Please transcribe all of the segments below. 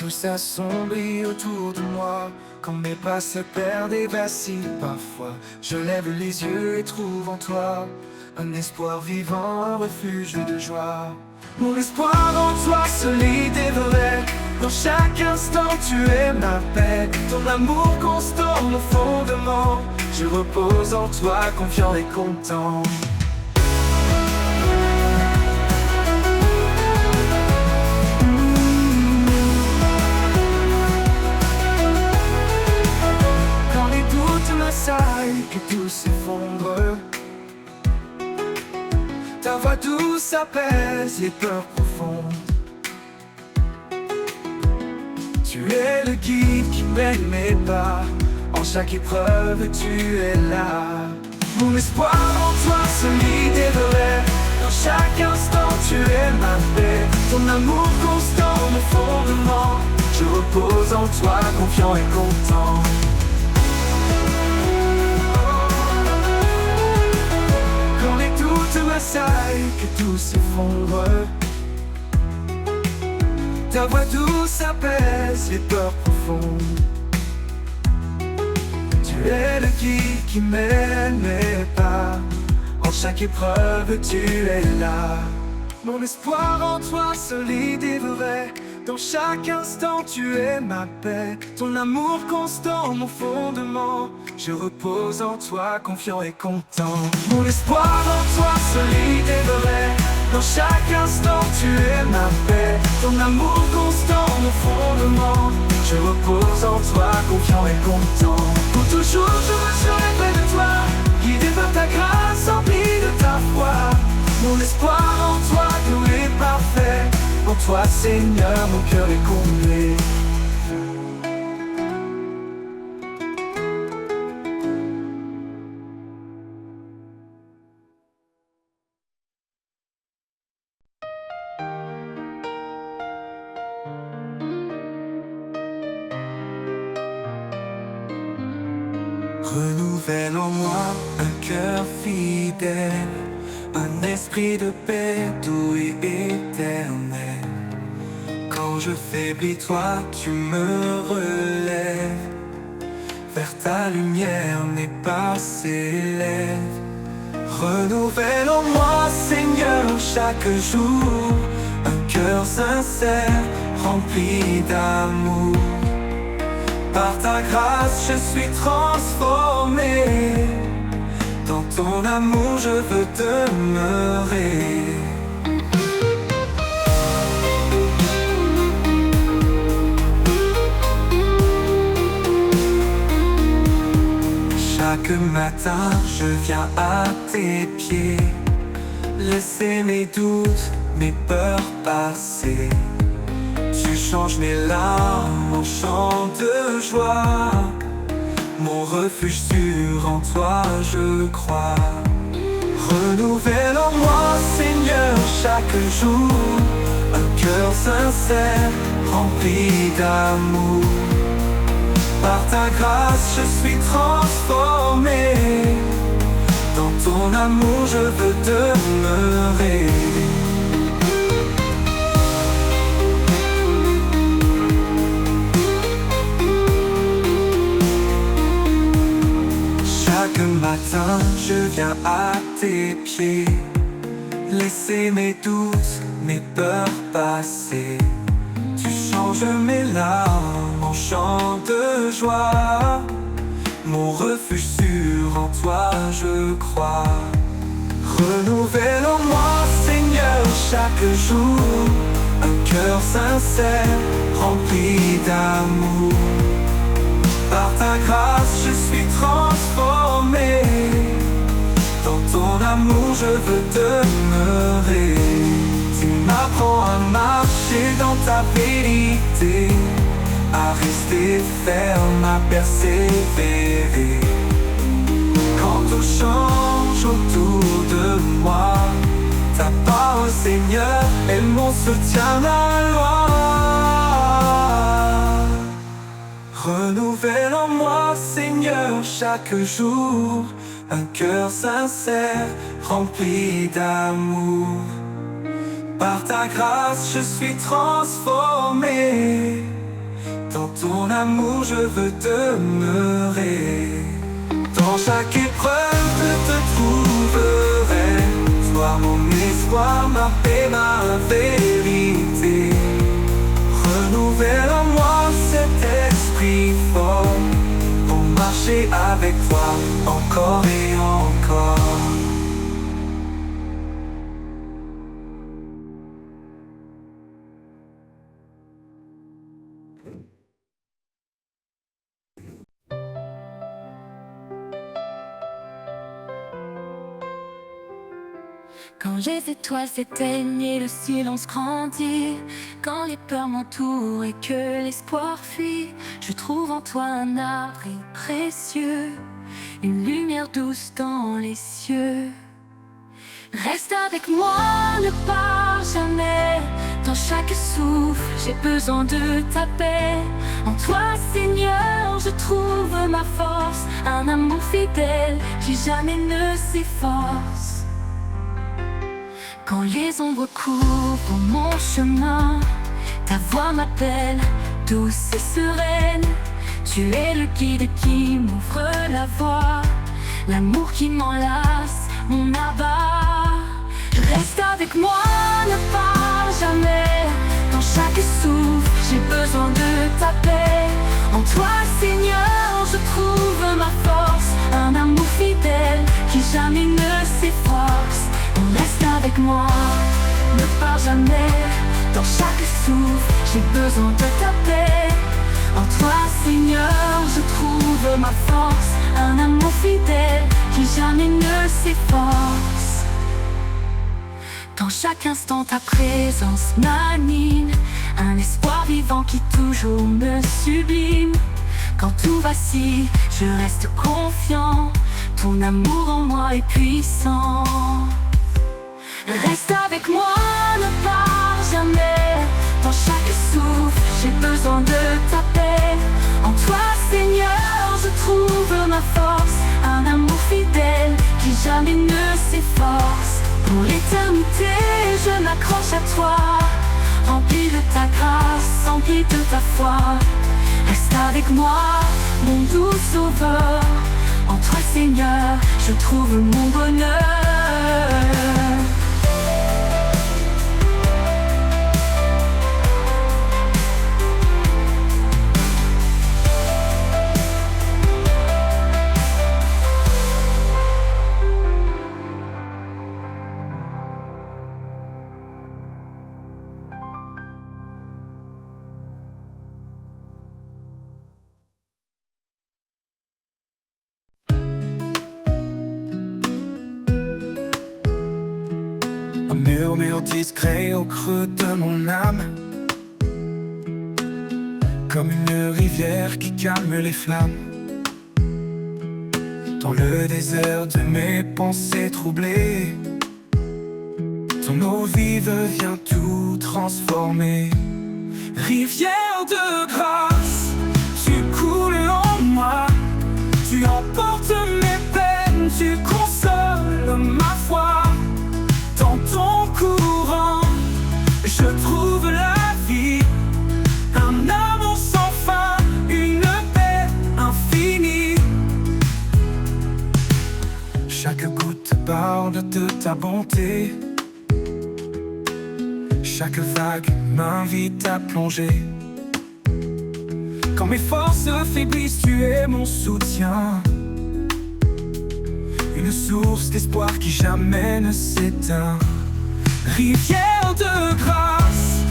tout s'assombrit autour de moi. Quand mes pas se perdent et vacillent parfois, je lève les yeux et trouve en toi un espoir vivant, un refuge de joie. Mon espoir en toi, solide et vrai. Dans chaque instant tu es ma paix. Ton amour constant, mon fondement. Je repose en toi, confiant et content. Quand les doutes m'assaillent, que tout s'effondre, ta voix douce apaise les peurs profondes. Tu es le guide qui mène mes pas. En chaque épreuve, tu es là. Mon espoir en toi, solide et vrai. Dans chaque instant, tu es ma paix. Ton amour constant, mon fondement. Je repose en toi, confiant et content. Quand les doutes m'assaillent, que tout s'effondre, ta voix douce apaise les peurs profondes. Tu es le guide qui mène mes pas. En chaque épreuve, tu es là. Mon espoir en toi, solide et vrai. Dans chaque instant, tu es ma paix. Ton amour constant, mon fondement. Je repose en toi, confiant et content. Mon espoir en toi, solide et vrai. Dans chaque instant, tu es ma paix. Ton amour constant, mon fondement. Je repose en toi, confiant et content. Pour toujours, je serai près de toi, guidé par ta grâce, empli de ta foi. Mon espoir en toi, doux et parfait. En toi, Seigneur, mon cœur est comblé. Renouvelle en moi un cœur fidèle, un esprit de paix doux et éternel. Quand je faiblis, toi tu me relèves. Vers ta lumière mes pas s'élèvent. Renouvelle en moi, Seigneur, chaque jour un cœur sincère, rempli d'amour. Par ta grâce, je suis transformé. Dans ton amour, je veux demeurer. Chaque matin, je viens à tes pieds, laisser mes doutes, mes peurs passer. Tu changes mes larmes en chants de joie. Mon refuge sûr, en toi je crois. Renouvelle en moi, Seigneur, chaque jour un cœur sincère, rempli d'amour. Par ta grâce, je suis transformé. Dans ton amour, je veux demeurer. Chaque matin, je viens à tes pieds, laisser mes doutes, mes peurs passer. Tu changes mes larmes en chants de joie. Mon refuge sûr, en toi je crois. Renouvelle en moi, Seigneur, chaque jour un cœur sincère, rempli d'amour. Par ta grâce, je suis transformé. Dans ton amour, je veux demeurer. Tu m'apprends à marcher dans ta vérité, à rester ferme, à persévérer. Quand tout change autour de moi, ta parole, Seigneur, est mon soutien, ma loi. Renouvelle en moi, Seigneur, chaque jour un cœur sincère, rempli d'amour. Par ta grâce, je suis transformé. ton amour je veux demeurer. Dans chaque épreuve je te trouverai. Sois mon espoir, ma paix, ma vérité. Renouvelle en moi cet esprit fort pour marcher avec toi encore et encore. Quand les étoiles s'éteignent et le silence grandit, quand les peurs m'entourent et que l'espoir fuit, je trouve en toi un abri précieux, une lumière douce dans les cieux. Reste avec moi, ne pars jamais. Dans chaque souffle, j'ai besoin de ta paix. En toi, Seigneur, je trouve ma force, un amour fidèle qui jamais ne s'efface. Quand les ombres couvrent mon chemin, ta voix m'appelle, douce et sereine. Tu es le guide qui m'ouvre la voie, l'amour qui m'enlace, mon abat. Reste avec moi, ne pars jamais. Dans chaque souffle, j'ai besoin de ta paix. En toi, Seigneur, je trouve ma force, un amour fidèle qui jamais ne s'efface. Reste avec moi, ne pars jamais. Dans chaque souffle, j'ai besoin de ta paix. En toi, Seigneur, je trouve ma force, un amour fidèle qui jamais ne s'efface. Dans chaque instant, ta présence m'anime, un espoir vivant qui toujours me sublime. Quand tout vacille, je reste confiant, ton amour en moi est puissant. Reste avec moi, ne pars jamais. Dans chaque souffle, j'ai besoin de ta paix. En toi, Seigneur, je trouve ma force, un amour fidèle qui jamais ne s'efface. Pour l'éternité, je m'accroche à toi, rempli de ta grâce, rempli de ta foi. Reste avec moi, mon doux sauveur. En toi, Seigneur, je trouve mon bonheur. Un murmure discret au creux de mon âme, comme une rivière qui calme les flammes. Dans le désert de mes pensées troublées, ton eau vive vient tout transformer. Rivière de grâce, tu coules en moi, tu emportes mes peines, tu consoles ma foi. Dans ton courant, je trouve la vie, un amour sans fin, une paix infinie. Chaque goutte parle de ta bonté, chaque vague m'invite à plonger. Quand mes forces faiblissent, tu es mon soutien, une source d'espoir qui jamais ne s'éteint. Rivière de grâce,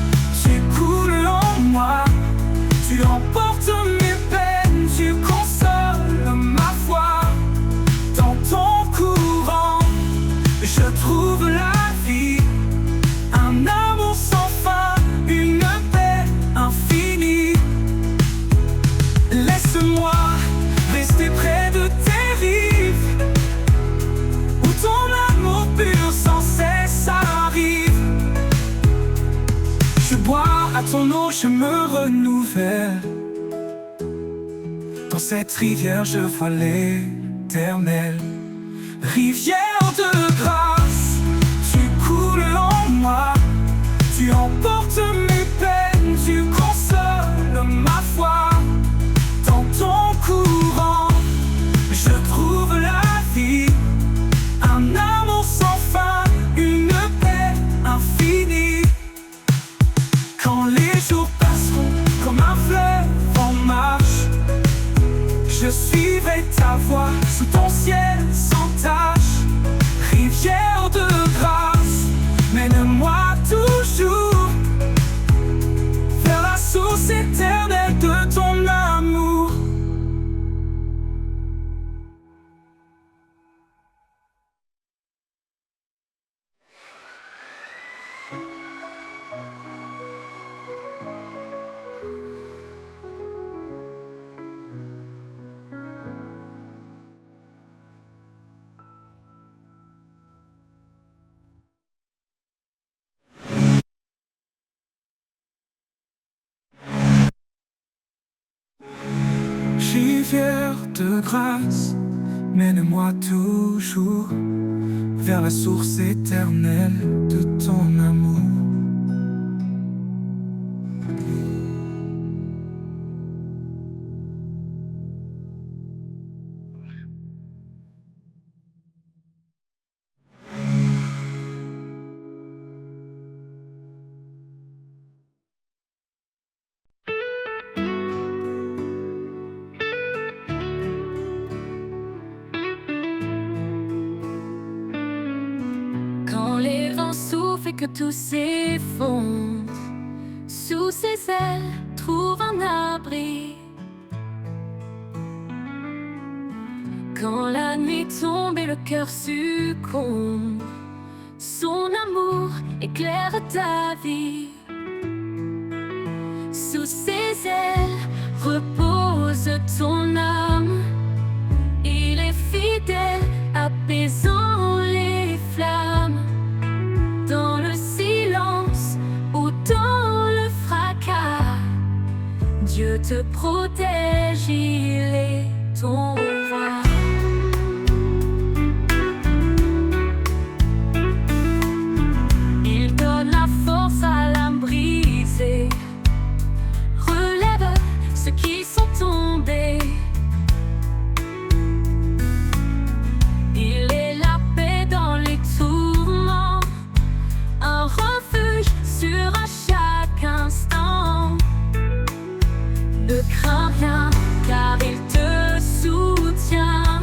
tu coules en moi, tu emportes mes peines, tu consoles ma foi. Dans ton courant, je trouve la vie, un amour sans fin, une paix infinie. Laisse-moi rester près de tes rives, où ton amour pur sans cesse arrive. Je bois à ton eau, je me renouvelle. Dans cette rivière, je vois l'éternel. Rivière de grâce, tu coules en moi, tu emportes mes peines, tu consoles ma foi. Rivière de grâce, mène-moi toujours vers la source éternelle de ton amour. Quand les vents soufflent et que tout s'effondre, sous ses ailes, trouve un abri. Quand la nuit tombe et le cœur succombe, son amour éclaire ta vie. Sous ses ailes repose ton âme. Il est fidèle, apaisant les flammes. Dans le silence ou dans le fracas, Dieu te protège, il est ton roi. Il donne la force à l'âme brisée, relève ceux qui sont tombés. Il est la paix dans les tourments, un refuge sûr à chaque instant. Ne crains rien, car il te soutient.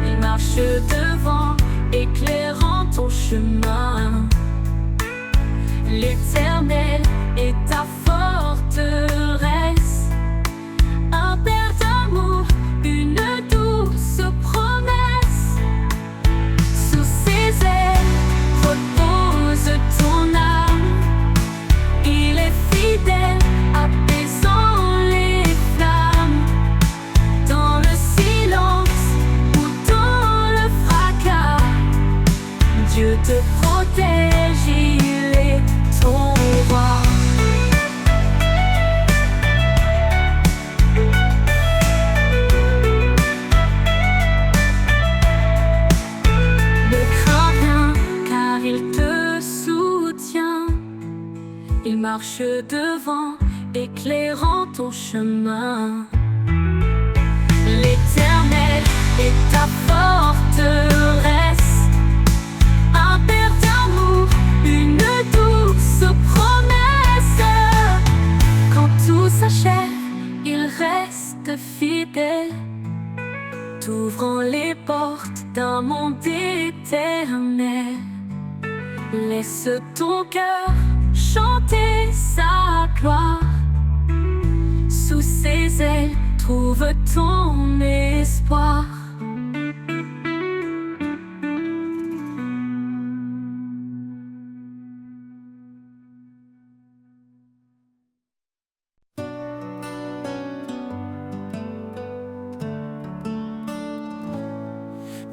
Il marche devant, éclairant ton chemin. L'Éternel est ta forteresse, un père d'amour, une douce promesse. Sous ses ailes repose ton âme. Il est fidèle, apaisant les flammes. Dans le silence ou dans le fracas, Dieu te protège, il est ton roi. Ne crains rien, car il te soutient. Il marche devant, éclairant ton chemin. L'Éternel est ta forteresse, un père d'amour, une douce promesse. Quand tout s'achève, il reste fidèle, t'ouvrant les portes d'un monde éternel. Laisse ton cœur chanter sa gloire. Sous ses ailes, trouve ton espoir.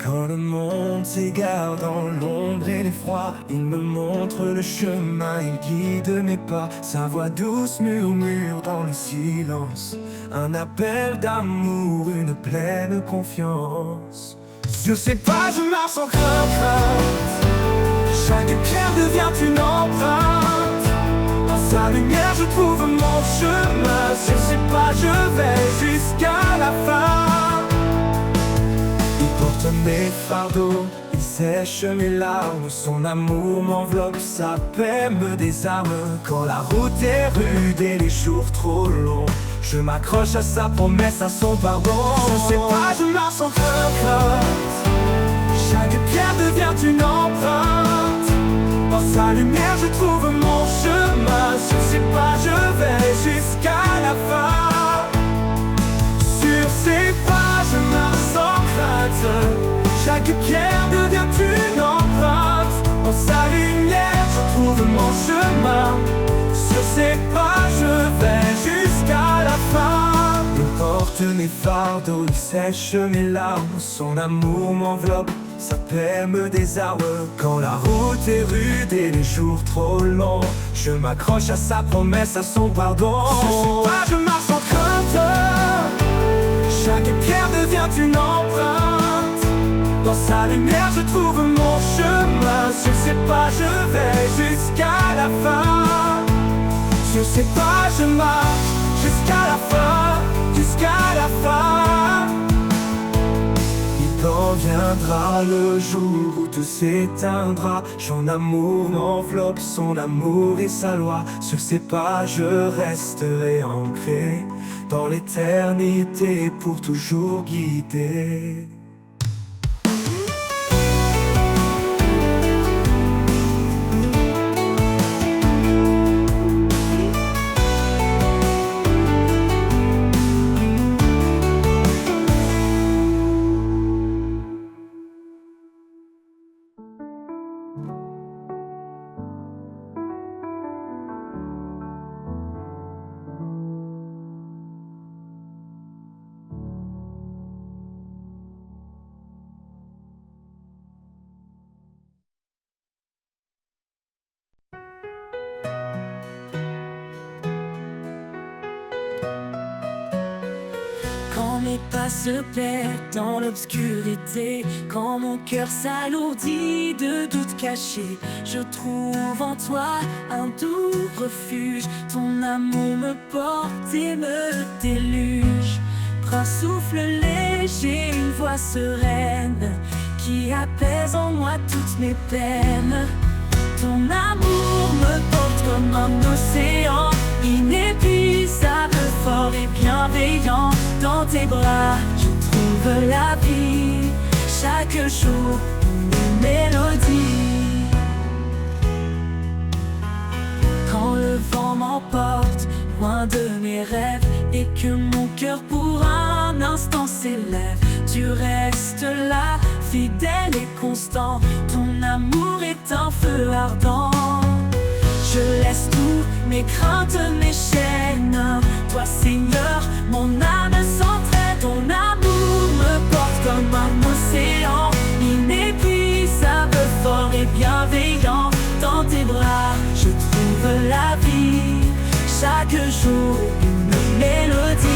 Quand le monde s'égare dans l'ombre et l'effroi, il me montre le chemin, il guide mes pas. Sa voix douce murmure dans le silence, un appel d'amour, une pleine confiance. Sur ses pas je marche sans crainte, chaque pierre devient une empreinte. Dans sa lumière je trouve mon chemin, sur ses pas je vais jusqu'à la fin. Il porte mes fardeaux, il sèche mes larmes. Son amour m'enveloppe, sa paix me désarme. Quand la route est rude et les jours trop longs, je m'accroche à sa promesse, à son pardon. Je sais pas, je marche sans crainte, chaque pierre devient une empreinte. Dans sa lumière je trouve mon chemin, sur ses pas je vais jusqu'à la fin. Sur ses pas je marche sans crainte, chaque pierre devient une empreinte. Dans sa lumière je trouve mon chemin, sur ses pas je vais jusqu'à la fin. Il porte mes fardeaux, il sèche mes larmes. Son amour m'enveloppe, sa paix me désarme. Quand la route est rude et les jours trop longs, je m'accroche à sa promesse, à son pardon. Je sais pas, je marche sans crainte, Chaque pierre devient une empreinte. Dans sa lumière je trouve mon chemin. Sur ces pas je vais jusqu'à la fin. Sur ces pas je marche jusqu'à la fin, jusqu'à la fin. Il en viendra le jour où tout s'éteindra. Son amour m'enveloppe, son amour et sa loi. Sur ces pas je resterai ancré dans l'éternité pour toujours guidé. Quand mes pas se perdent dans l'obscurité, quand mon cœur s'alourdit de doutes cachés, je trouve en toi un doux refuge. Ton amour me porte et me déluge. Un souffle léger, une voix sereine qui apaise en moi toutes mes peines. Ton amour me porte comme un océan, inépuisable, fort et bienveillant. Dans tes bras, je trouve la vie, chaque jour une mélodie. Quand le vent m'emporte loin de mes rêves et que mon cœur pour un instant s'élève, tu restes là, fidèle et constant. Ton amour est un feu ardent. Je laisse tout, mes craintes, mes chaînes. Toi Seigneur, mon âme s'entraîne. Ton amour me porte comme un océan, inépuisable, fort et bienveillant. Dans tes bras, je trouve la vie, chaque jour une mélodie.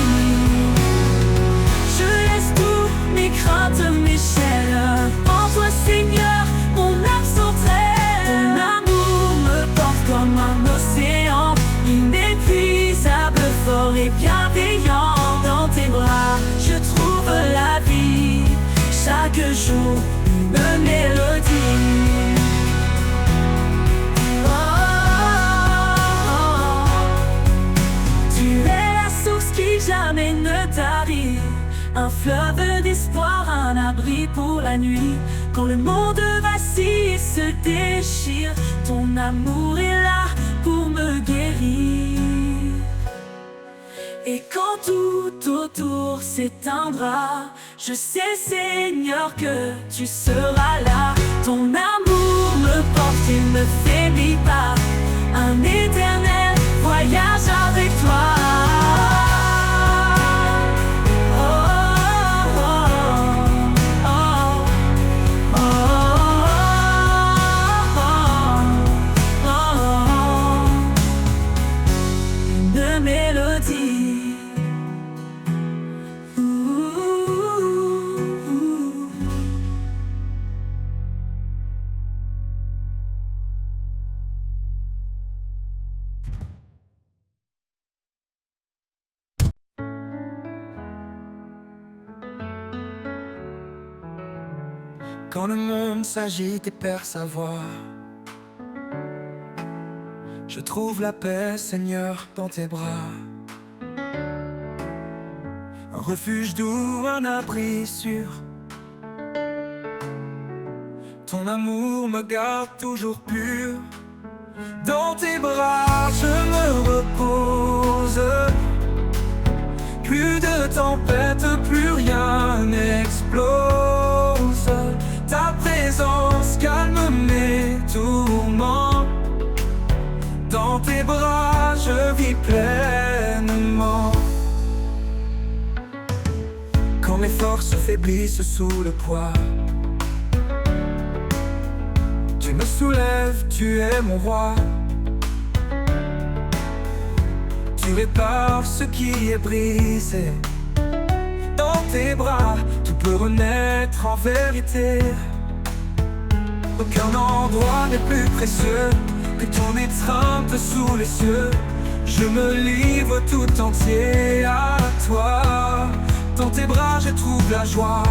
Je laisse tout, mes craintes, mes chaînes. En toi Seigneur, mon âme s'entraîne. Ton amour me porte comme un océan, inépuisable, fort et bienveillant. Dans tes bras, je trouve la vie, chaque jour une mélodie. Jamais ne tarit, un fleuve d'espoir, un abri pour la nuit. Quand le monde vacille et se déchire, ton amour est là pour me guérir. Et quand tout autour s'éteindra, je sais Seigneur que tu seras là. Ton amour me porte et ne faiblit pas, un éternel voyage avec toi. Quand le monde s'agite et perd sa voix, je trouve la paix, Seigneur, dans tes bras. Un refuge doux, un abri sûr. Ton amour me garde toujours pur. Dans tes bras, je me repose. Plus de tempête, plus rien n'explose. Ta présence calme mes tourments. Dans tes bras, je vis pleinement. Quand mes forces faiblissent sous le poids, tu me soulèves, tu es mon roi. Tu répares ce qui est brisé. Dans tes bras, tout peut renaître en vérité. Aucun endroit n'est plus précieux que ton étreinte sous les cieux. Je me livre tout entier à toi. Dans tes bras je trouve la joie.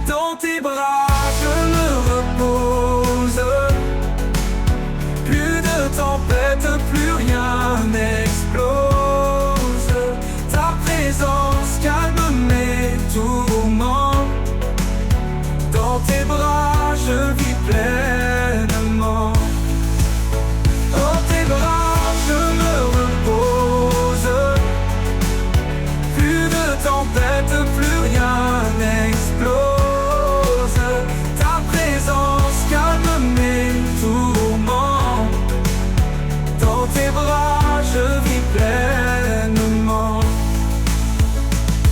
Dans tes bras je me repose. Plus de tempête, plus rien n'explose. Ta présence calme mes tourments. Dans tes bras je vis pleinement. Dans tes bras je me repose. Plus de tempête, plus rien n'explose. Ta présence calme mes tourments. Dans tes bras je vis pleinement.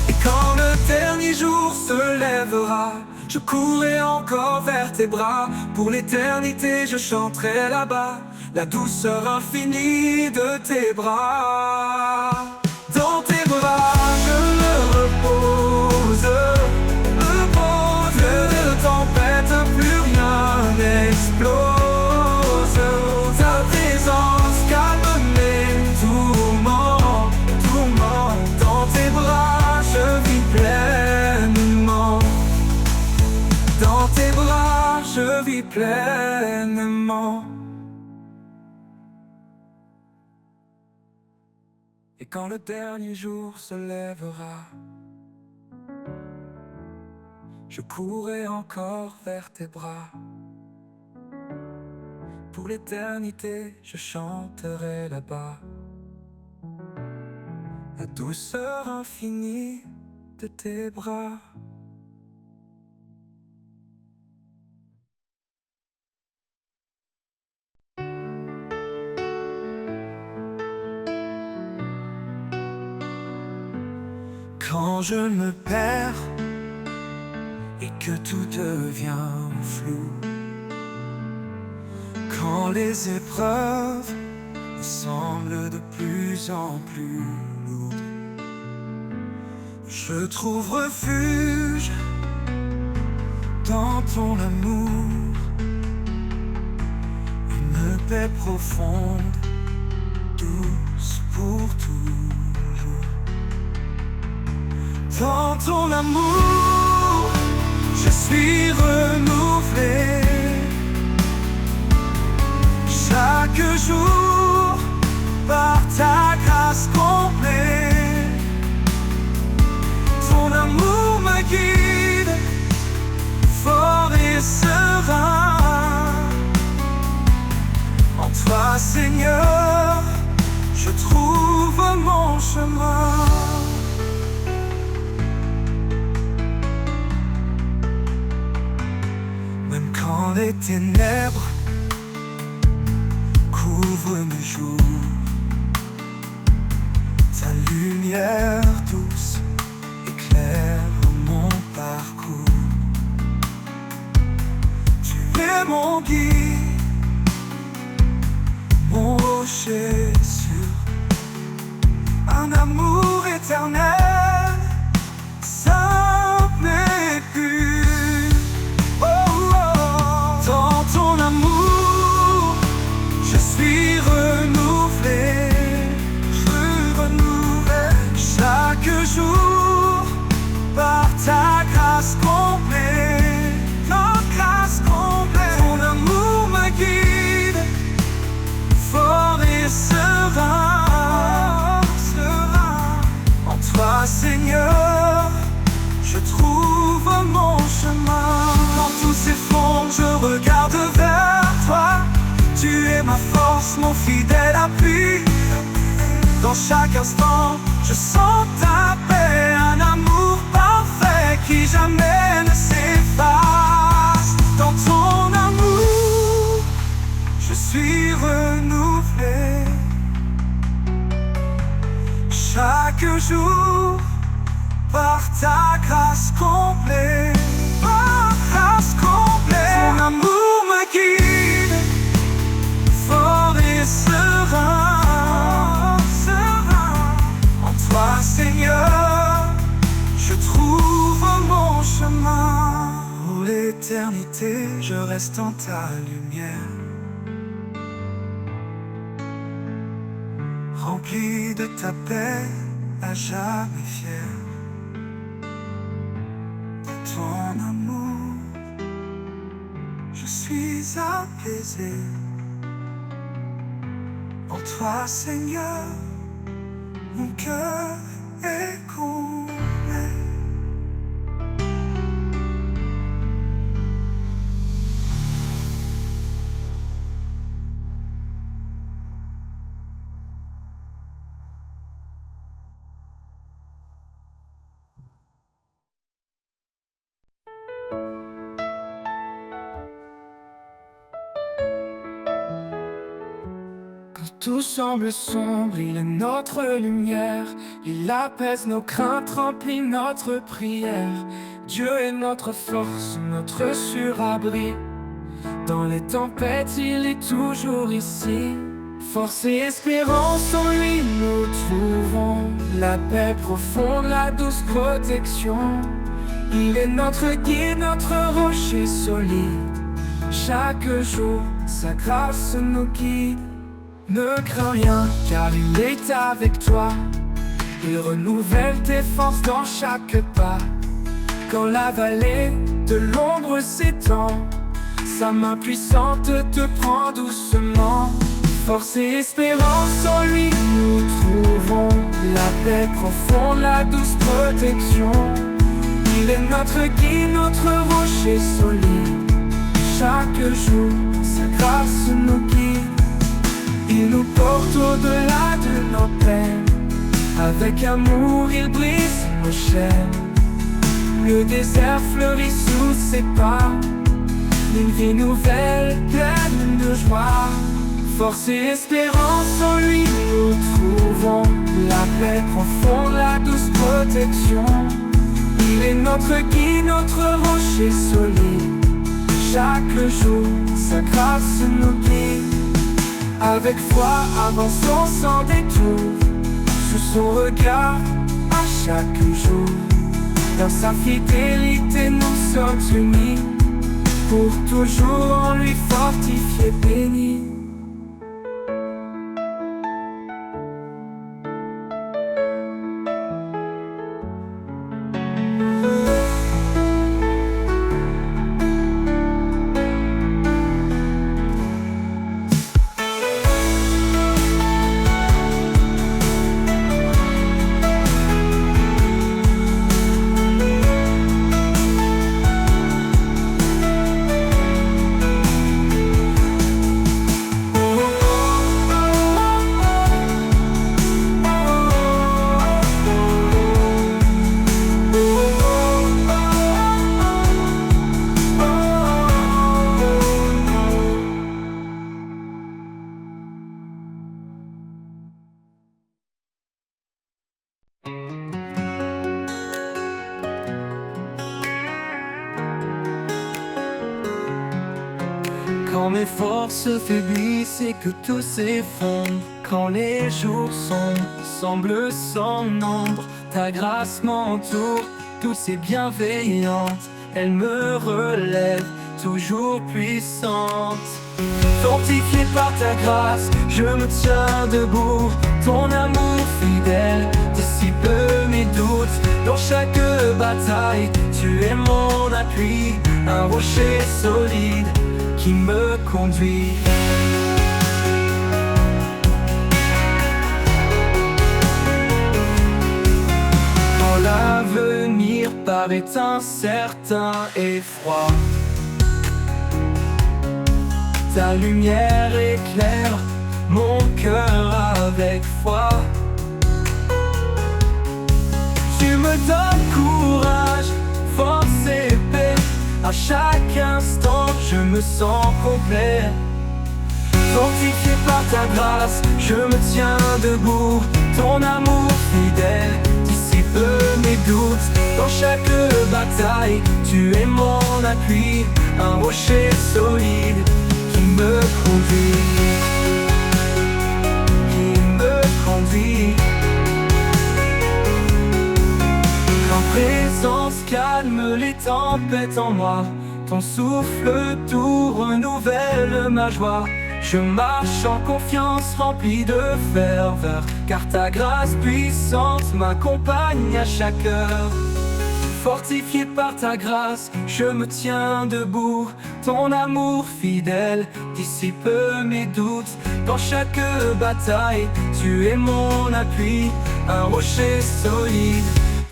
Et quand le dernier jour se lèvera, je courrai encore vers tes bras. Pour l'éternité je chanterai là-bas la douceur infinie de tes bras. Dans tes bras je me repose. Plus de tempête, plus rien n'explose. Ta présence calme mes tourments. Dans tes bras je vis pleinement. Dans tes bras je vis pleinement. Et quand le dernier jour se lèvera, je courrai encore vers tes bras. Pour l'éternité je chanterai là-bas la douceur infinie de tes bras. Quand je me perds et que tout devient flou, quand les épreuves me semblent de plus en plus lourdes, je trouve refuge dans ton amour, une paix profonde, douce pour toujours. Dans ton amour, je suis renouvelé. Chaque jour, par ta grâce complète, ton amour me guide, fort et serein. En toi, Seigneur, je trouve mon chemin. Quand les ténèbres couvrent mes jours, ta lumière douce éclaire mon parcours. Tu es mon guide, mon rocher sûr, un amour éternel, simple et pur. Dans ton amour, je suis renouvelé, chaque jour, par ta grâce complète, ton amour me guide, fort et serein. En toi, Seigneur, je trouve mon chemin. Quand tout s'effondre, je regarde vers toi. Tu es ma force, mon fidèle appui. Dans chaque instant, je sens ta paix, un amour parfait qui jamais ne s'efface. Dans ton amour, je suis renouvelé. Chaque jour, par ta grâce complète. Ton amour me guide, fort et serein. En toi, Seigneur, je reste dans ta lumière, rempli de ta paix, à jamais fier de ton amour. Je suis apaisé pour toi, Seigneur, mon cœur est complet. Quand tout semble sombre, il est notre lumière. Il apaise nos craintes, remplit notre prière. Dieu est notre force, notre surabri. Dans les tempêtes, il est toujours ici. Force et espérance en lui nous trouvons. La paix profonde, la douce protection. Il est notre guide, notre rocher solide. Chaque jour, sa grâce nous guide. Ne crains rien, car il est avec toi. Il renouvelle tes forces dans chaque pas. Quand la vallée de l'ombre s'étend, sa main puissante te prend doucement. Force et espérance en lui nous trouvons. La paix profonde, la douce protection. Il est notre guide, notre rocher solide. Chaque jour, sa grâce nous guide. Il nous porte au-delà de nos peines. Avec amour, il brise nos chaînes. Le désert fleurit sous ses pas. Une vie nouvelle, pleine de joie. Force et espérance en lui nous trouvons. La paix profonde, la douce protection. Il est notre guide, notre rocher solide. Chaque jour, sa grâce nous guide. Avec foi, avançons sans détour. Sous son regard, à chaque jour. Dans sa fidélité, nous sommes unis. Pour toujours en lui fortifié, béni. Quand mes forces faiblissent et que tout s'effondre, quand les jours sombres semblent sans nombre, ta grâce m'entoure, douce et bienveillante. Elle me relève, toujours puissante. Fortifié par ta grâce, je me tiens debout. Ton amour fidèle dissipe mes doutes. Dans chaque bataille, tu es mon appui, un rocher solide qui me conduit. Quand l'avenir paraît incertain et froid, ta lumière éclaire mon cœur avec foi. Tu me donnes courage, force et paix. À chaque instant, je me sens complet. Fortifié par ta grâce, je me tiens debout. Ton amour fidèle dissipe mes doutes. Dans chaque bataille, tu es mon appui, un rocher solide qui me conduit. Qui me conduit. Présence calme les tempêtes en moi. Ton souffle doux renouvelle ma joie. Je marche en confiance, rempli de ferveur, car ta grâce puissante m'accompagne à chaque heure. Fortifié par ta grâce, je me tiens debout. Ton amour fidèle dissipe mes doutes. Dans chaque bataille, tu es mon appui, un rocher solide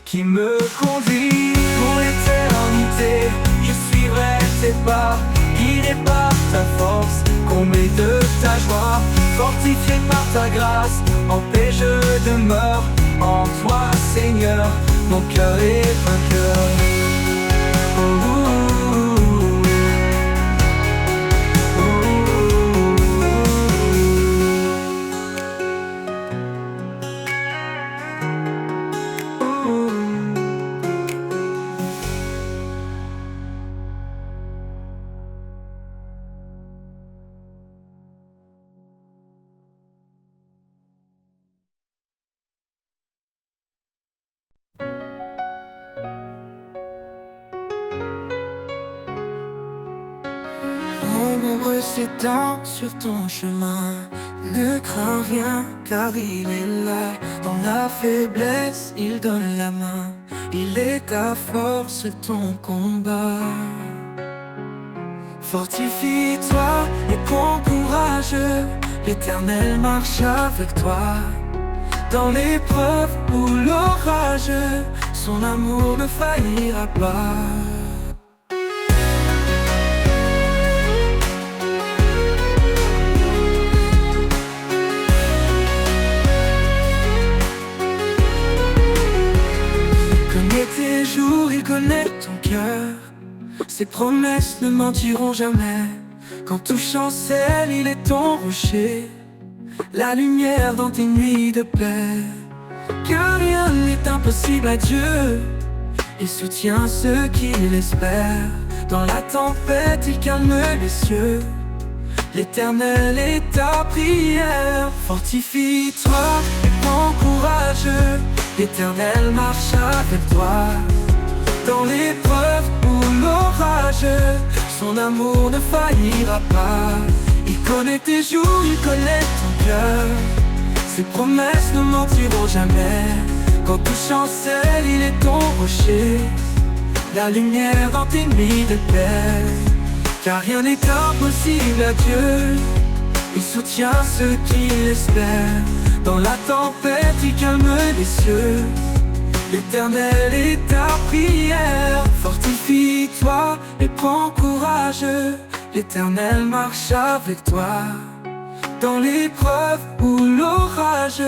qui me conduit. Pour l'éternité, je suivrai tes pas, guidé par ta force, comblé de ta joie. Fortifié par ta grâce, en paix je demeure. En toi, Seigneur, mon cœur est vainqueur. L'ombre s'étend sur ton chemin. Ne crains rien, car il est là. Dans la faiblesse, il donne la main. Il est ta force, ton combat. Fortifie-toi et prends courage. L'Éternel marche avec toi. Dans l'épreuve ou l'orage, son amour ne faillira pas. Tes jours, il connaît ton cœur. Ses promesses ne mentiront jamais. Quand tout chancelle, il est ton rocher, la lumière dans tes nuits de paix. Car rien n'est impossible à Dieu. Il soutient ceux qui l'espèrent. Dans la tempête, il calme les cieux. L'Éternel est ta prière. Fortifie-toi et prends courage. L'Éternel marche avec toi. Dans l'épreuve ou l'orage, son amour ne faillira pas. Il connaît tes jours, il connaît ton cœur. Ses promesses ne mentiront jamais. Quand tout chancelle, il est ton rocher, la lumière dans tes nuits de paix. Car rien n'est impossible à Dieu. Il soutient ceux qui l'espèrent. Dans la tempête, il calme les cieux. L'Éternel est ta prière. Fortifie-toi et prends courage. L'Éternel marche avec toi. Dans l'épreuve ou l'orage,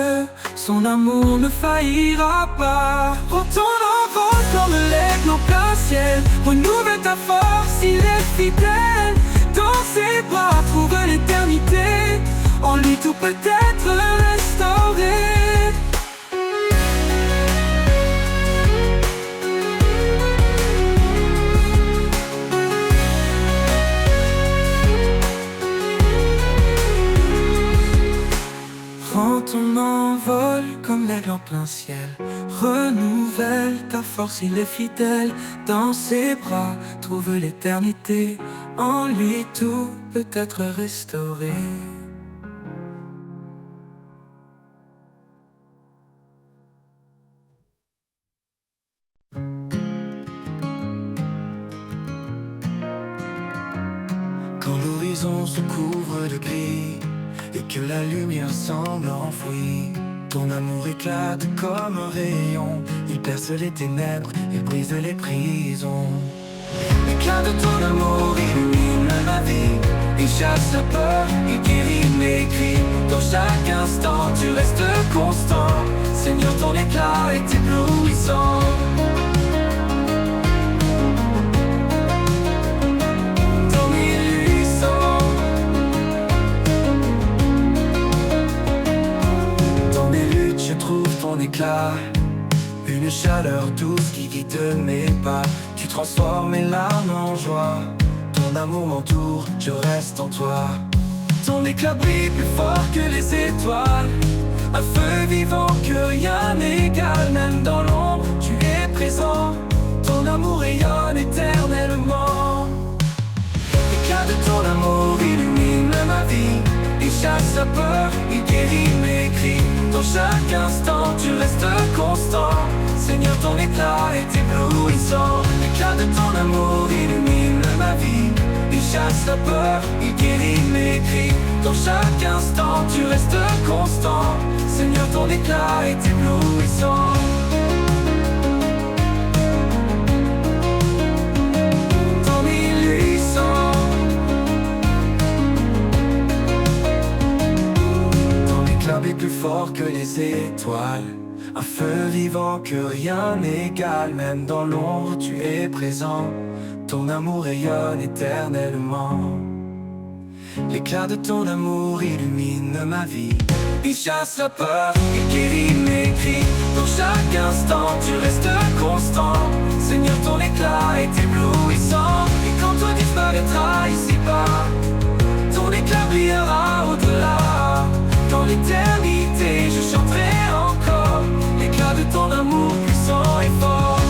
son amour ne faillira pas. Retourne en vol comme l'aigle au plein ciel. Renouvelle ta force, il est fidèle. Dans ses bras, trouve l'éternité. En lui tout peut être restauré. Prends ton envol comme l'aigle en plein ciel. Renouvelle ta force, il est fidèle. Dans ses bras, trouve l'éternité. En lui tout peut être restauré. Quand l'horizon se couvre de gris et que la lumière semble enfouie, ton amour éclate comme un rayon. Il perce les ténèbres et brise les prisons. L'éclat de ton amour illumine ma vie. Il chasse la peur, il guérit mes cris. Dans chaque instant tu restes constant. Seigneur, ton éclat est éblouissant. Ton éclat, une chaleur douce qui guide mes pas. Tu transformes mes larmes en joie. Ton amour m'entoure, je reste en toi. Ton éclat brille plus fort que les étoiles. Un feu vivant que rien n'égale. Même dans l'ombre, tu es présent. Ton amour rayonne éternellement. de ton amour illumine ma vie. Il chasse la peur, il guérit mes cris. Dans chaque instant tu restes constant. Seigneur, ton éclat est éblouissant. L'éclat de ton amour illumine ma vie. Il chasse la peur, il guérit mes cris. Dans chaque instant tu restes constant. Seigneur, ton éclat est éblouissant. Ton illusion. Ton éclat est plus fort que les étoiles. Un feu vivant que rien n'égale. Même dans l'ombre tu es présent. Ton amour rayonne éternellement. L'éclat de ton amour illumine ma vie. Il chasse la peur, il guérit mes cris. Dans chaque instant tu restes constant. Seigneur, ton éclat est éblouissant. Et quand toi disparaîtras ici-bas, ton éclat brillera au-delà. Dans l'éternité je chanterai encore l'éclat de ton amour puissant et fort.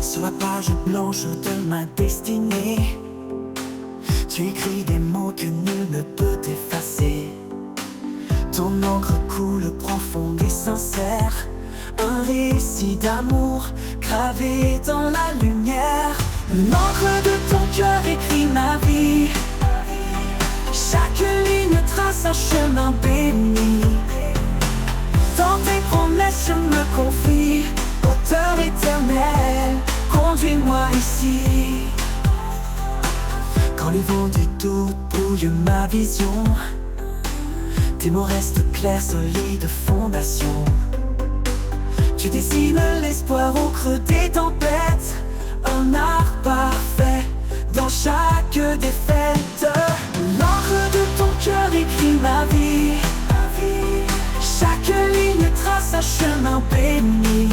Sur la page blanche de ma destinée, tu écris des mots que nul ne peut effacer. Ton encre coule profonde et sincère, un récit d'amour gravé dans la lumière. L'encre de ton cœur écrit ma vie. Chaque ligne trace un chemin béni. Dans tes promesses je me confie. Auteur éternel, conduis-moi ici. Quand les vents du doute brouillent ma vision, tes mots restent clairs, solides fondations. Tu dessines l'espoir au creux des tempêtes, un art parfait dans chaque défaite. L'encre de ton cœur écrit ma vie. Chaque ligne trace un chemin béni.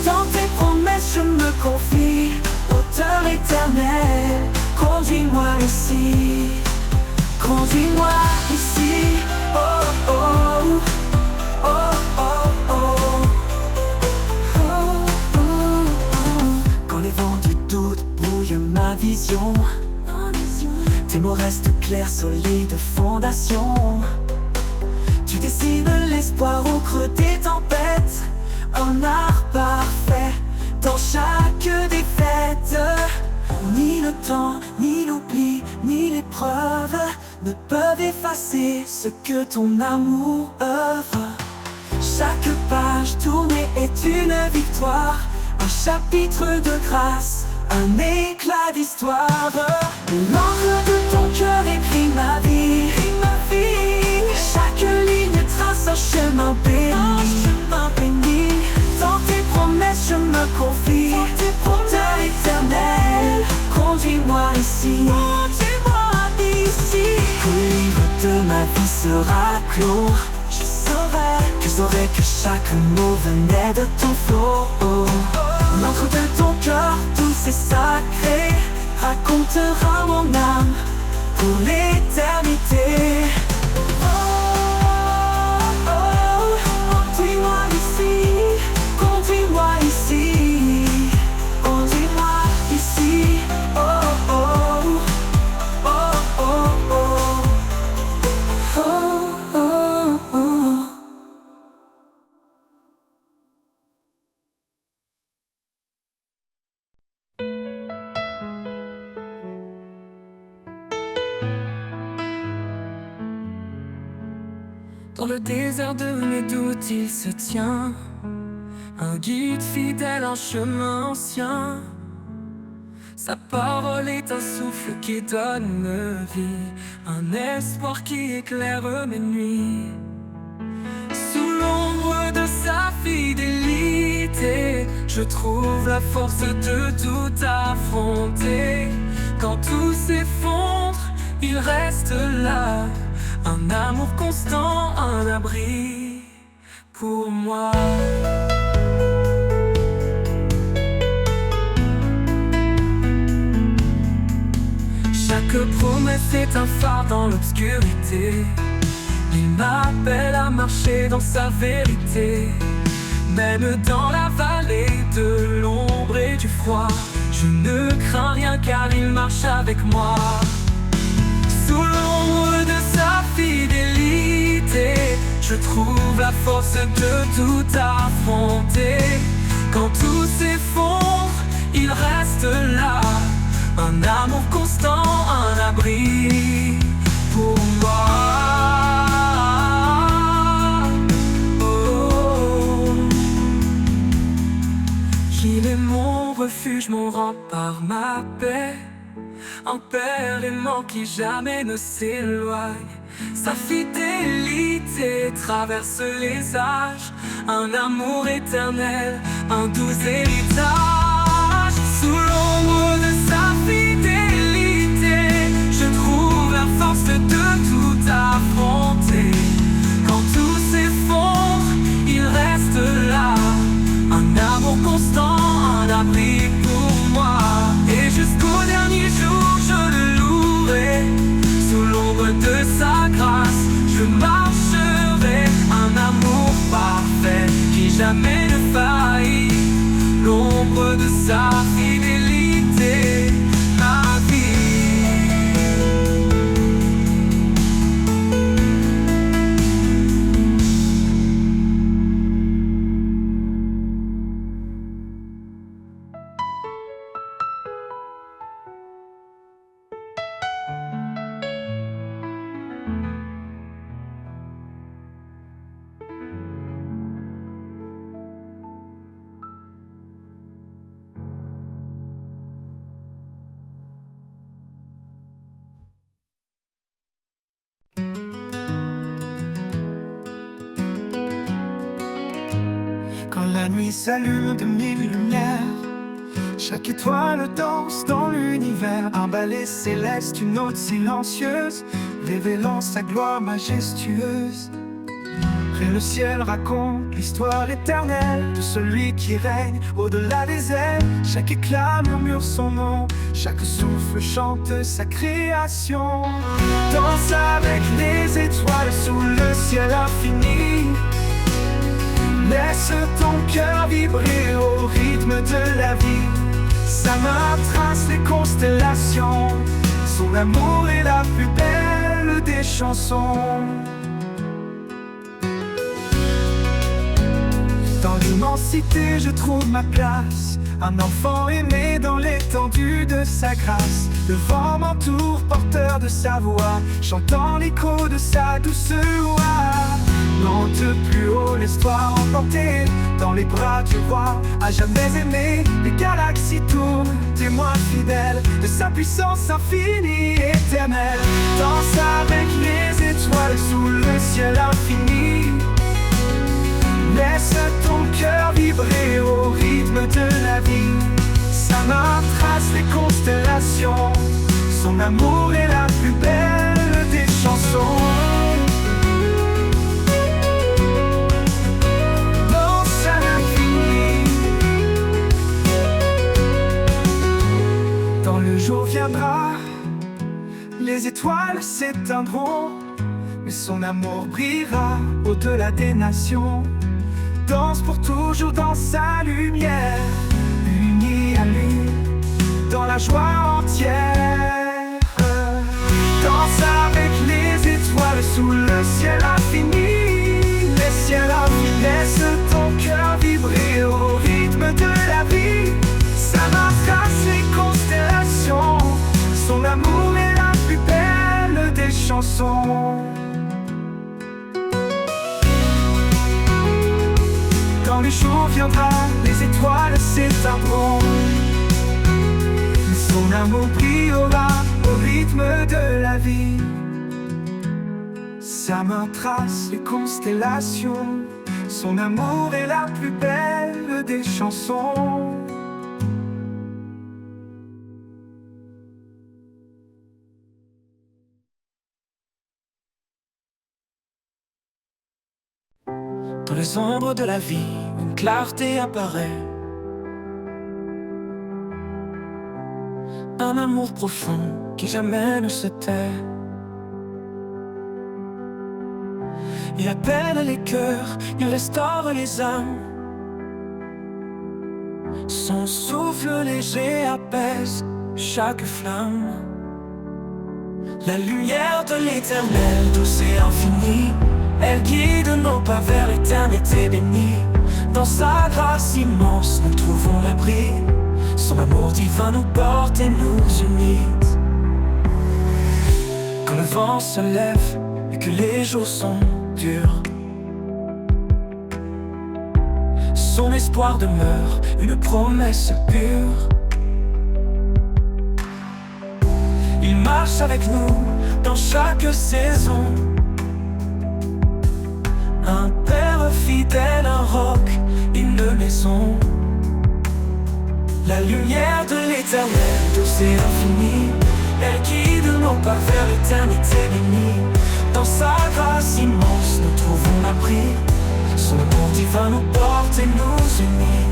Dans tes promesses je me confie. Auteur éternel, conduis-moi ici. Conduis-moi ici. Oh oh oh oh oh oh oh oh. Quand les vents du doute brouillent ma vision, tes mots restent clairs, solides fondations. Tu dessines l'espoir au creux des tempêtes, un art parfait dans chaque défaite. Ni le temps, ni l'oubli, ni l'épreuve ne peuvent effacer ce que ton amour œuvre. Chaque page tournée est une victoire, un chapitre de grâce, un éclat d'histoire. L'encre de ton cœur écrit ma vie. Chaque ligne trace un chemin béni. Dans tes promesses je me confie. Auteur éternel, conduis-moi ici. Quand le livre de ma vie sera clos, je saurai que chaque mot venait de ton flot. L'encre de ton cœur douce et sacré racontera mon âme pour l'éternité. Conduis-moi ici, conduis-moi ici, conduis-moi ici. Oh oh oh oh oh oh oh oh. Dans le désert de mes doutes, il se tient un guide fidèle, un chemin ancien. Sa parole est un souffle qui donne vie, un espoir qui éclaire mes nuits. Sous l'ombre de sa fidélité, je trouve la force de tout affronter. Quand tout s'effondre, il reste là, un amour constant, un abri pour moi. Chaque promesse est un phare dans l'obscurité. Il m'appelle à marcher dans sa vérité. Même dans la vallée de l'ombre et du froid, je ne crains rien car il marche avec moi. Sous l'ombre de sa fidélité, je trouve la force de tout affronter. Quand tout s'effondre, il reste là, un amour constant, un abri pour moi. Il est mon refuge, mon rempart, ma paix, un père aimant qui jamais ne s'éloigne. Sa fidélité traverse les âges, un amour éternel, un doux héritage. Sous l'ombre de sa fidélité, je trouve la force de tout affronter. Quand tout s'effondre, il reste là, un amour constant, un abri pour moi. Et jusqu'au dernier jour, je le louerai. Sous l'ombre de sa grâce, je marcherai. Un amour parfait qui jamais ne faillit. L'ombre de sa fidélité, ma vie. Quand la nuit s'allume de mille lumières, chaque étoile danse dans l'univers. Un ballet céleste, une note silencieuse, révélant sa gloire majestueuse. Et le ciel raconte l'histoire éternelle de celui qui règne au-delà des airs. Chaque éclat murmure son nom, chaque souffle chante sa création. Danse avec les étoiles sous le ciel infini. Laisse ton cœur vibrer au rythme de la vie. Sa main trace les constellations. Son amour est la plus belle des chansons. Dans l'immensité, je trouve ma place. Un enfant aimé dans l'étendue de sa grâce. Le vent m'entoure, porteur de sa voix, chantant l'écho de sa douce voix. Monte plus haut, laisse-toi emporter dans les bras du roi, à jamais aimé. Les galaxies tournent, témoins fidèles de sa puissance infinie, éternelle. Danse avec les étoiles sous le ciel infini. Laisse ton cœur vibrer au rythme de la vie. Sa main trace les constellations. Son amour est la plus belle des chansons. Danse à l'infini. Quand le jour viendra, les étoiles s'éteindront, mais son amour brillera au-delà des nations. Danse pour toujours dans sa lumière, unis à lui, dans la joie entière. Danse avec les étoiles sous le ciel infini. Les ciels infinis, laisse ton cœur vibrer au rythme de la vie. Sa main trace les constellations. Son amour est la plus belle des chansons. Quand le jour viendra, les étoiles s'éteindront, mais son amour brillera au rythme de la vie. Sa main trace les constellations. Son amour est la plus belle des chansons. les ombres de la vie, une clarté apparaît. Un amour profond qui jamais ne se tait. Il appelle les cœurs, il restaure les âmes. Son souffle léger apaise chaque flamme. La lumière de l'éternel, douce et infinie, elle guide nos pas vers l'éternité bénie. Dans sa grâce immense, nous trouvons l'abri. Son amour divin nous porte et nous unit. Quand le vent se lève et que les jours sont durs, son espoir demeure, une promesse pure. Il marche avec nous dans chaque saison. Un père fidèle, un roc, une maison. La lumière de l'éternel, douce et infinie, elle guide nos pas vers l'éternité bénie. Dans sa grâce immense, nous trouvons l'abri. Son amour divin nous porte et nous unit.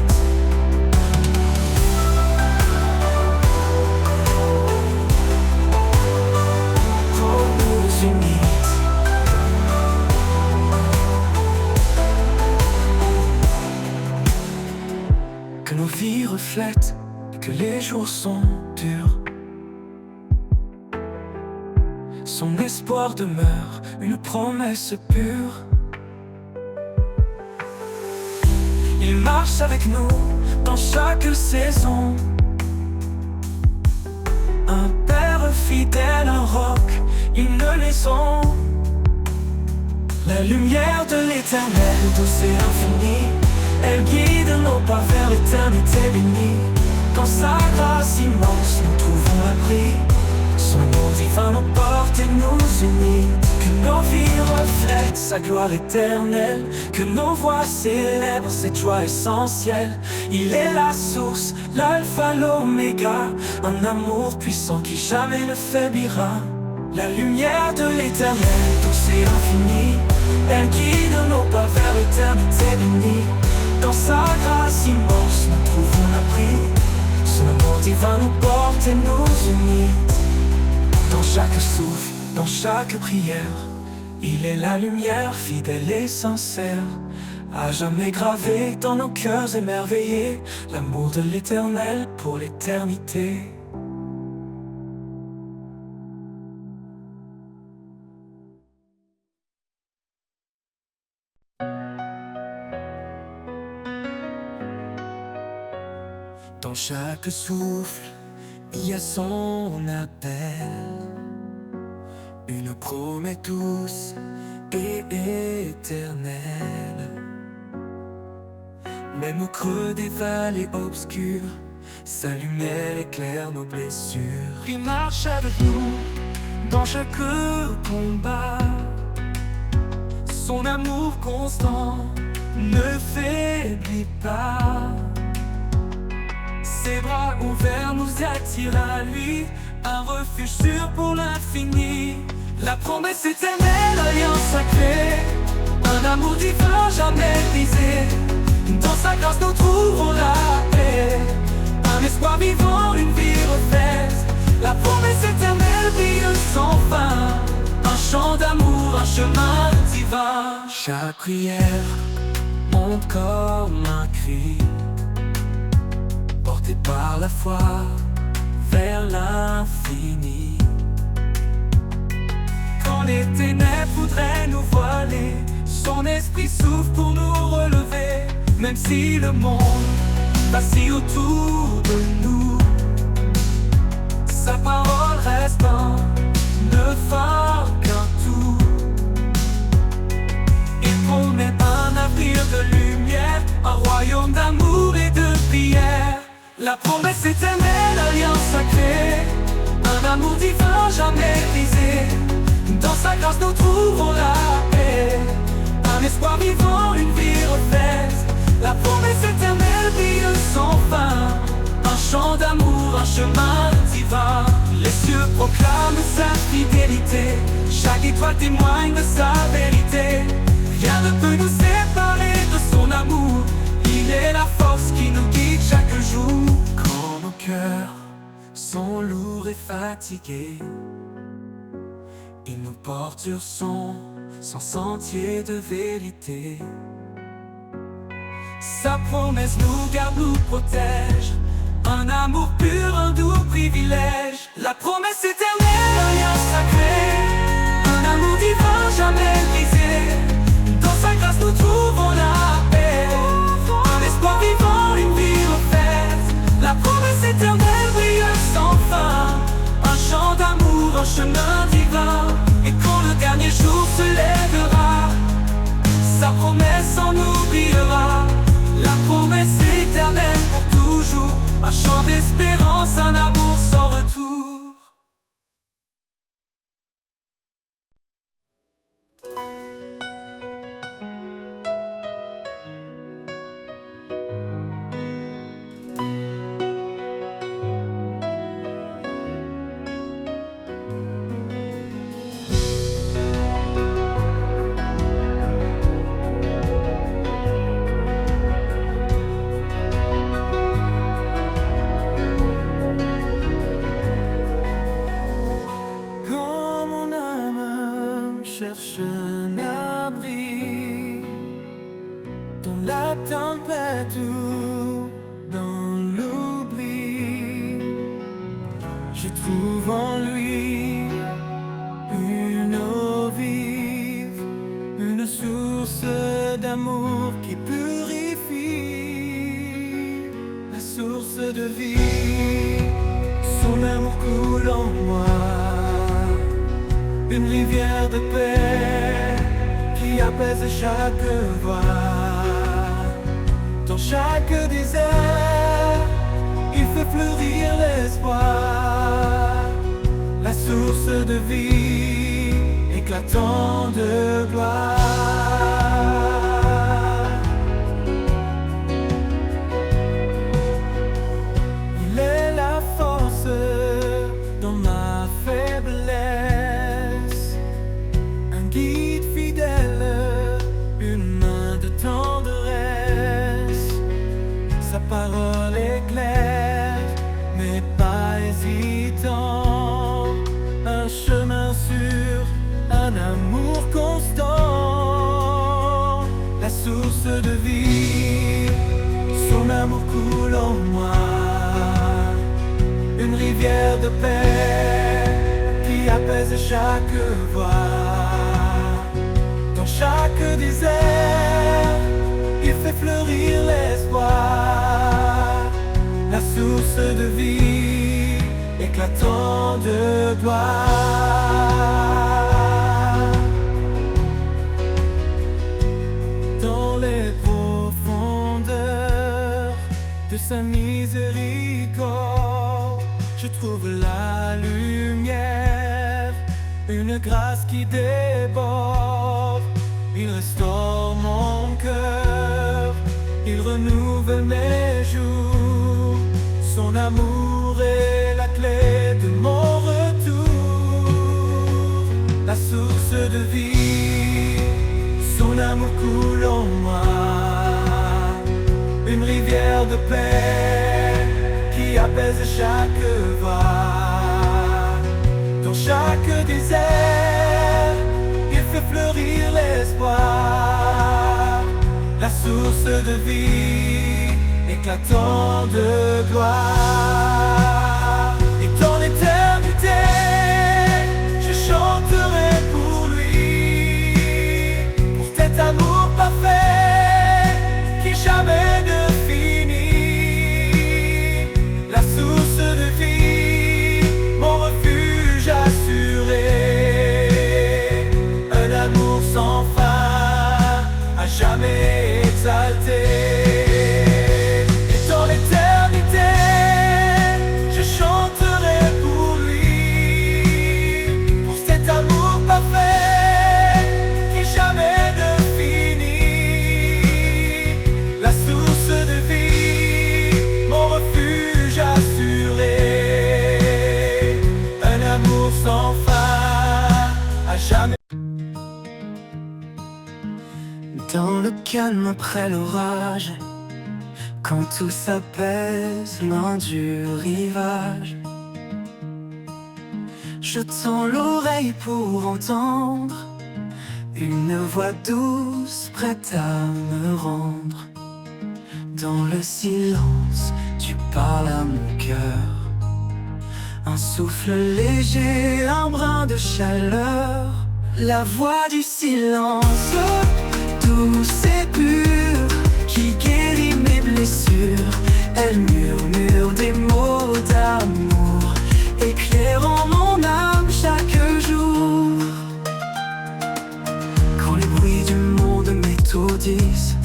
Pour nous unir. Que nos vies reflètent, que les jours sont durs. Son espoir demeure, une promesse pure. Il marche avec nous dans chaque saison. Un père fidèle, un roc, une maison. La lumière de l'éternel, douce et infinie, elle guide nos pas vers l'éternité bénie. Dans sa grâce immense, nous trouvons l'abri. Son amour divin nous porte et nous unit. Que nos vies reflètent sa gloire éternelle, que nos voix célèbrent cette joie essentielle. Il est la source, l'alpha, l'oméga, un amour puissant qui jamais ne faiblira. La lumière de l'éternel, douce et infinie, elle guide nos pas vers l'éternité bénie. Dans sa grâce immense, nous trouvons l'abri. Son amour divin nous porte et nous unit. Dans chaque souffle, dans chaque prière, il est la lumière fidèle et sincère. À jamais gravé dans nos cœurs émerveillés, l'amour de l'éternel pour l'éternité. Dans chaque souffle, il y a son appel. Une promesse douce et éternelle. Même au creux des vallées obscures, sa lumière éclaire nos blessures. Il marche avec nous dans chaque combat. Son amour constant ne faiblit pas. Ses bras ouverts nous attirent à lui, un refuge sûr pour l'infini. La promesse éternelle, l'alliance sacrée, un amour divin jamais brisé. Dans sa grâce nous trouvons la paix, un espoir vivant, une vie refaite. La promesse éternelle brille sans fin, un chant d'amour, un chemin divin. Chaque prière monte comme un cri, porté par la foi vers l'infini. Quand les ténèbres voudraient nous voiler, son esprit souffle pour nous relever. Même si le monde vacille autour de nous, sa parole reste un ne phare qu'un tout. Il promet un avenir de lumière, un royaume d'amour et de prière. La promesse éternelle, alliance sacrée, un amour divin jamais brisé. Dans sa grâce nous trouvons la paix, un espoir vivant, une vie refaite. La promesse éternelle brille sans fin, un chant d'amour, un chemin divin. Les cieux proclament sa fidélité, chaque étoile témoigne de sa vérité. Rien ne peut nous séparer fatigués. Il nous porte sur son sentier de vérité. Sa promesse nous garde, nous protège. Un amour pur, un doux privilège. La promesse éternelle, un lien sacré. Un amour divin, jamais brisé. Dans sa grâce nous trouvons la paix. Un espoir vivant, une vie refaite. La promesse éternelle brille sans fin. Un chant d'amour, un chemin divin. Et quand le dernier jour se lèvera, sa promesse en nous brillera. La promesse éternelle pour toujours. Un chant d'espérance, un amour sans retour. Cherche un abri dans la tempête ou dans l'oubli. Je trouve en lui une eau vive, une source d'amour qui purifie, la source de vie. Son amour coule en moi, une rivière de paix qui apaise chaque voix. Dans chaque désert, il fait fleurir l'espoir. La source de vie, éclatant de gloire. Il est la force dans ma faiblesse, un guide fidèle, une main de tendresse. Sa parole est claire, mais pas hésitant. Un chemin sûr, un amour constant. La source de vie, son amour coule en moi. Une rivière de paix qui apaise chaque voix. Dans chaque désert, il fait fleurir l'espoir. La source de vie, éclatant de gloire. Dans les profondeurs de sa miséricorde, je trouve la lumière, une grâce qui déborde. Il restaure mon cœur, il renouvelle mes jours. Son amour est la clé de mon retour. La source de vie, son amour coule en moi. Une rivière de paix qui apaise chaque voix. Dans chaque désert, il fait fleurir l'espoir. La source de vie, éclatant de gloire. Et dans l'éternité, je chanterai pour lui, pour cet amour parfait qui jamais ne finit. La source de vie, mon refuge assuré, un amour sans fin, à jamais exalté. Et dans l'éternité, je chanterai pour lui, pour cet amour parfait qui jamais ne finit. La source de vie, mon refuge assuré, un amour sans fin, à jamais. Dans le calme après l'orage, quand tout s'apaise loin du rivage, Je tends l'oreille pour entendre une voix douce prête à me rendre. Dans le silence, tu parles à mon cœur. Un souffle léger, un brin de chaleur. La voix du silence, douce et pure, qui guérit mes blessures. Elle murmure des mots d'amour, éclairant mon âme chaque jour. Quand les bruits du monde m'étourdissent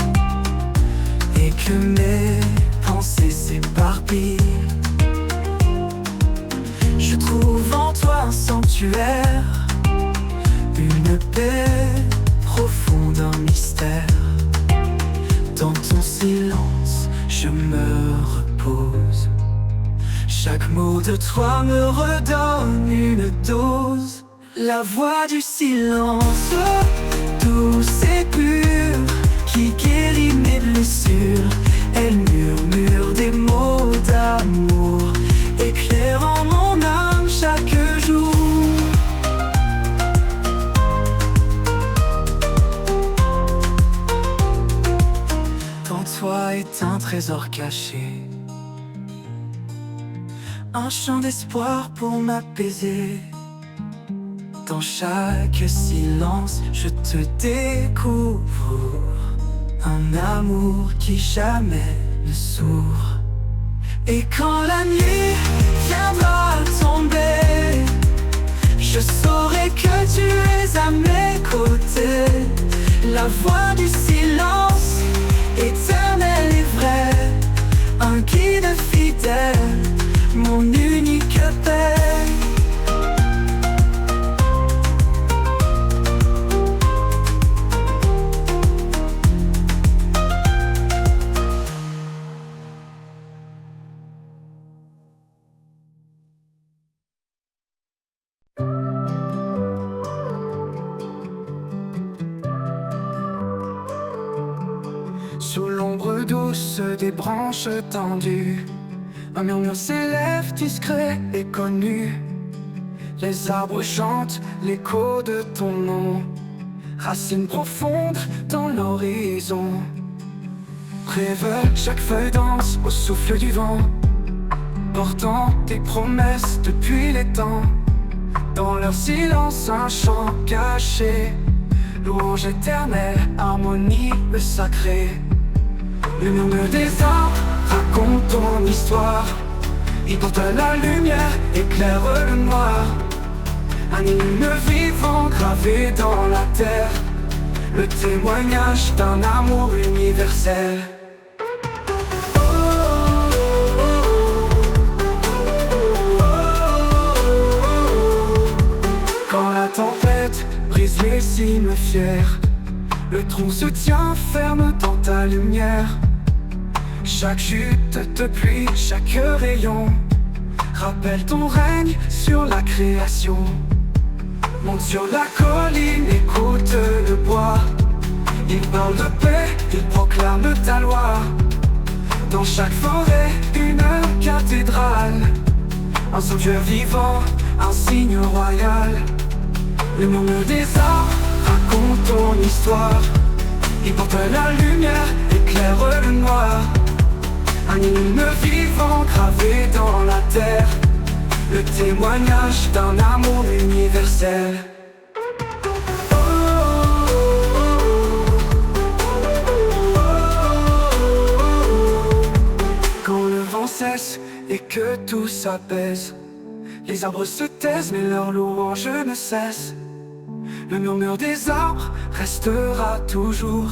et que mes pensées s'éparpillent, je trouve en toi un sanctuaire, une paix profonde, un mystère. Dans ton silence, je me repose. Chaque mot de toi me redonne une dose. La voix du silence, douce et pure, qui guérit mes blessures. Elle murmure des mots d'amour, éclairant mon âme chaque jour. En toi est un trésor caché, un chant d'espoir pour m'apaiser. Dans chaque silence, je te découvre, un amour qui jamais ne s'ouvre. Et quand la nuit viendra tomber, je saurai que tu es à mes côtés. La voix du silence, éternel et vrai, un guide fidèle, mon unique paix. Sous l'ombre douce des branches tendues, un murmure s'élève discret et connu. Les arbres chantent l'écho de ton nom, racines profondes dans l'horizon. Rêveur, chaque feuille danse au souffle du vent, portant tes promesses depuis les temps. Dans leur silence, un chant caché, louange éternelle, harmonie le sacré. Le murmure des arbres raconte ton histoire. Il porte la lumière, éclaire le noir. Un hymne vivant gravé dans la terre, le témoignage d'un amour universel. Quand la tempête brise les cimes fiers, le tronc se tient ferme dans ta lumière. Chaque chute de pluie, chaque rayon rappelle ton règne sur la création. Monte sur la colline, écoute le bois. Il parle de paix, il proclame ta loi. Dans chaque forêt, une cathédrale, un sanctuaire vivant, un signe royal. Le murmure des arbres raconte ton histoire. Il porte la lumière, éclaire le noir. Un hymne vivant gravé dans la terre, le témoignage d'un amour universel. Quand le vent cesse et que tout s'apaise, les arbres se taisent mais leur louange ne cesse. Le murmure des arbres restera toujours,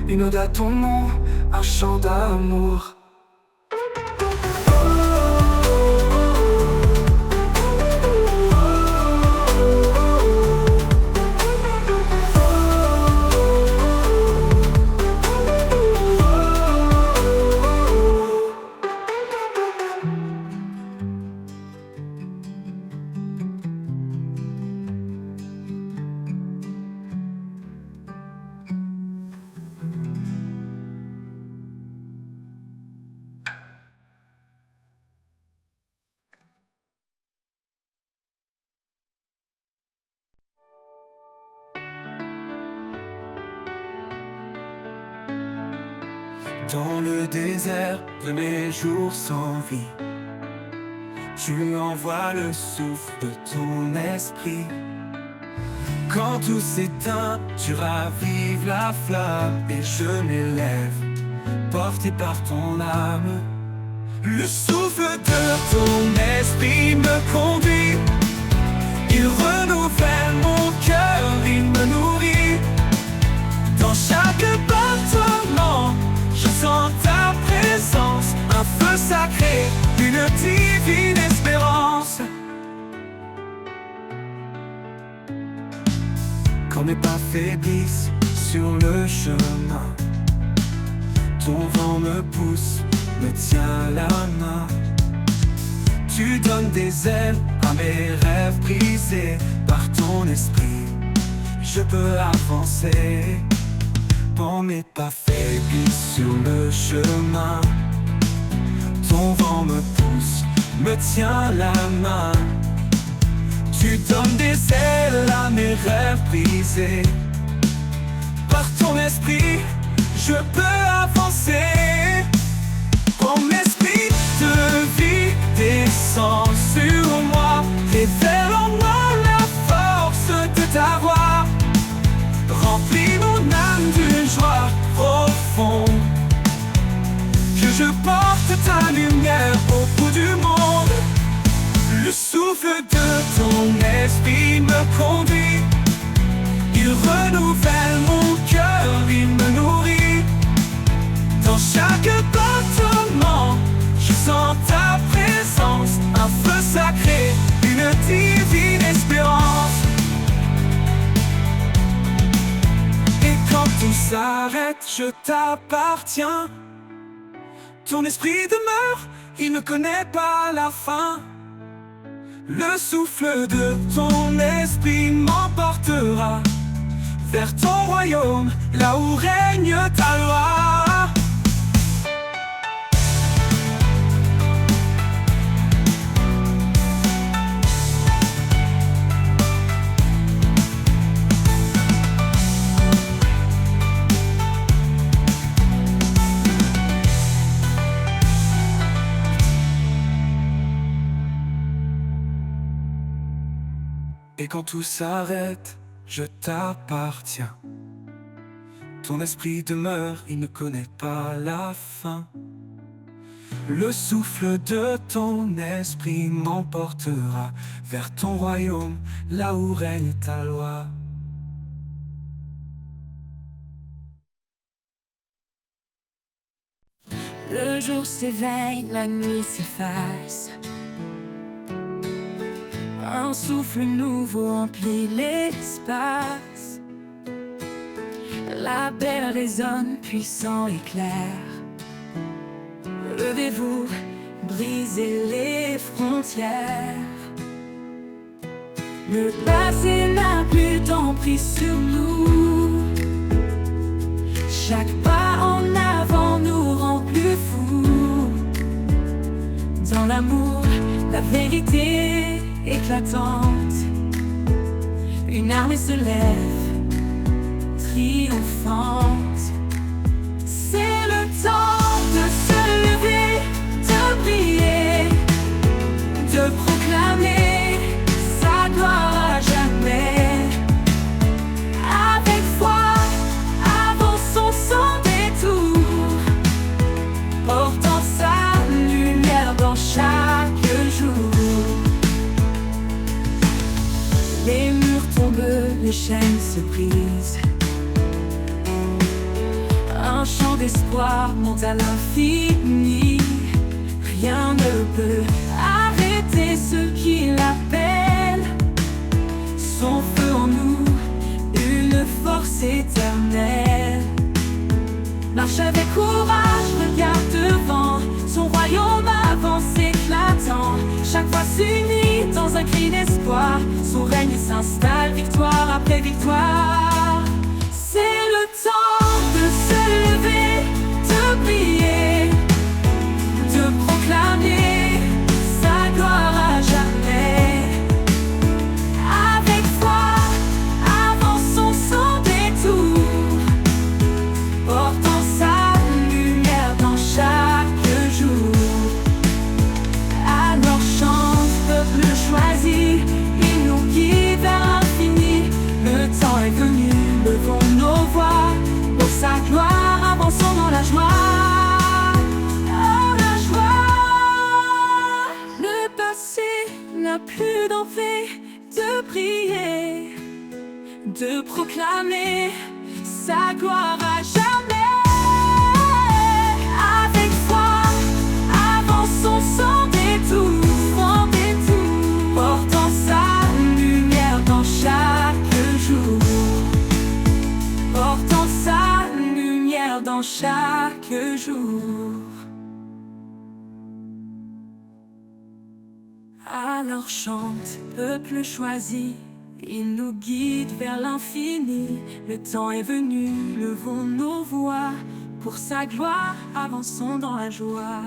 une ode à ton nom, un chant d'amour. Dans le désert de mes jours sans vie, tu envoies le souffle de ton esprit. Quand tout s'éteint, tu ravives la flamme et je m'élève, porté par ton âme. Le souffle de ton esprit me conduit, il renouvelle mon cœur, il me nourrit. Dans chaque battement, je sens ta présence, un feu sacré, une divine espérance. Quand mes pas faiblissent sur le chemin, ton vent me pousse, me tient la main. Tu donnes des ailes à mes rêves brisés. Par ton esprit, je peux avancer. Quand mes pas faiblissent sur le chemin, ton vent me pousse, me tient la main. Tu donnes des ailes à mes rêves brisés. Par ton esprit, je peux avancer. Quand l'esprit de vie descend sur moi, révèle en moi la force de ta voix. Remplis mon âme d'une joie profonde, que je porte ta lumière au bout du monde. Le souffle de ton esprit me conduit, il renouvelle mon cœur, il me nourrit. Dans chaque battement, je sens ta présence, un feu sacré, une divine espérance. Et quand tout s'arrête, je t'appartiens. Ton esprit demeure, il ne connaît pas la fin. Le souffle de ton esprit m'emportera vers ton royaume, là où règne ta loi. Et quand tout s'arrête, je t'appartiens. Ton esprit demeure, il ne connaît pas la fin. Le souffle de ton esprit m'emportera vers ton royaume, là où règne ta loi. Le jour s'éveille, la nuit s'efface. Un souffle nouveau emplit l'espace. L'appel résonne puissant et clair. Levez-vous, brisez les frontières. Le passé n'a plus d'emprise sur nous. Chaque pas en avant nous rend plus fous. Dans l'amour, la vérité éclatante, une armée se lève, triomphante. C'est le temps de se lever, de prier, de proclamer sa gloire à jamais. Avec foi, avançons sans détour, portant sa lumière dans chaque jour. Les murs tombent, les chaînes se brisent. Un chant d'espoir monte à l'infini. Rien ne peut arrêter ceux qui l'appellent. Son feu en nous, une force éternelle. Marche avec courage, regarde devant. Son royaume avance éclatant. Chaque fois s'unit dans un cri d'espoir. Son règne s'installe, victoire après victoire. C'est le temps de se lever, de prier, de proclamer sa gloire à jamais. Avec foi, avançons sans détour, portant sa lumière gloire à jamais. Avec foi, avançons sans détour, portant sa lumière dans chaque jour, portant sa lumière dans chaque jour. Alors chante, peuple choisi, il nous guide vers l'infini. Le temps est venu, levons nos voix, pour sa gloire, avançons dans la joie.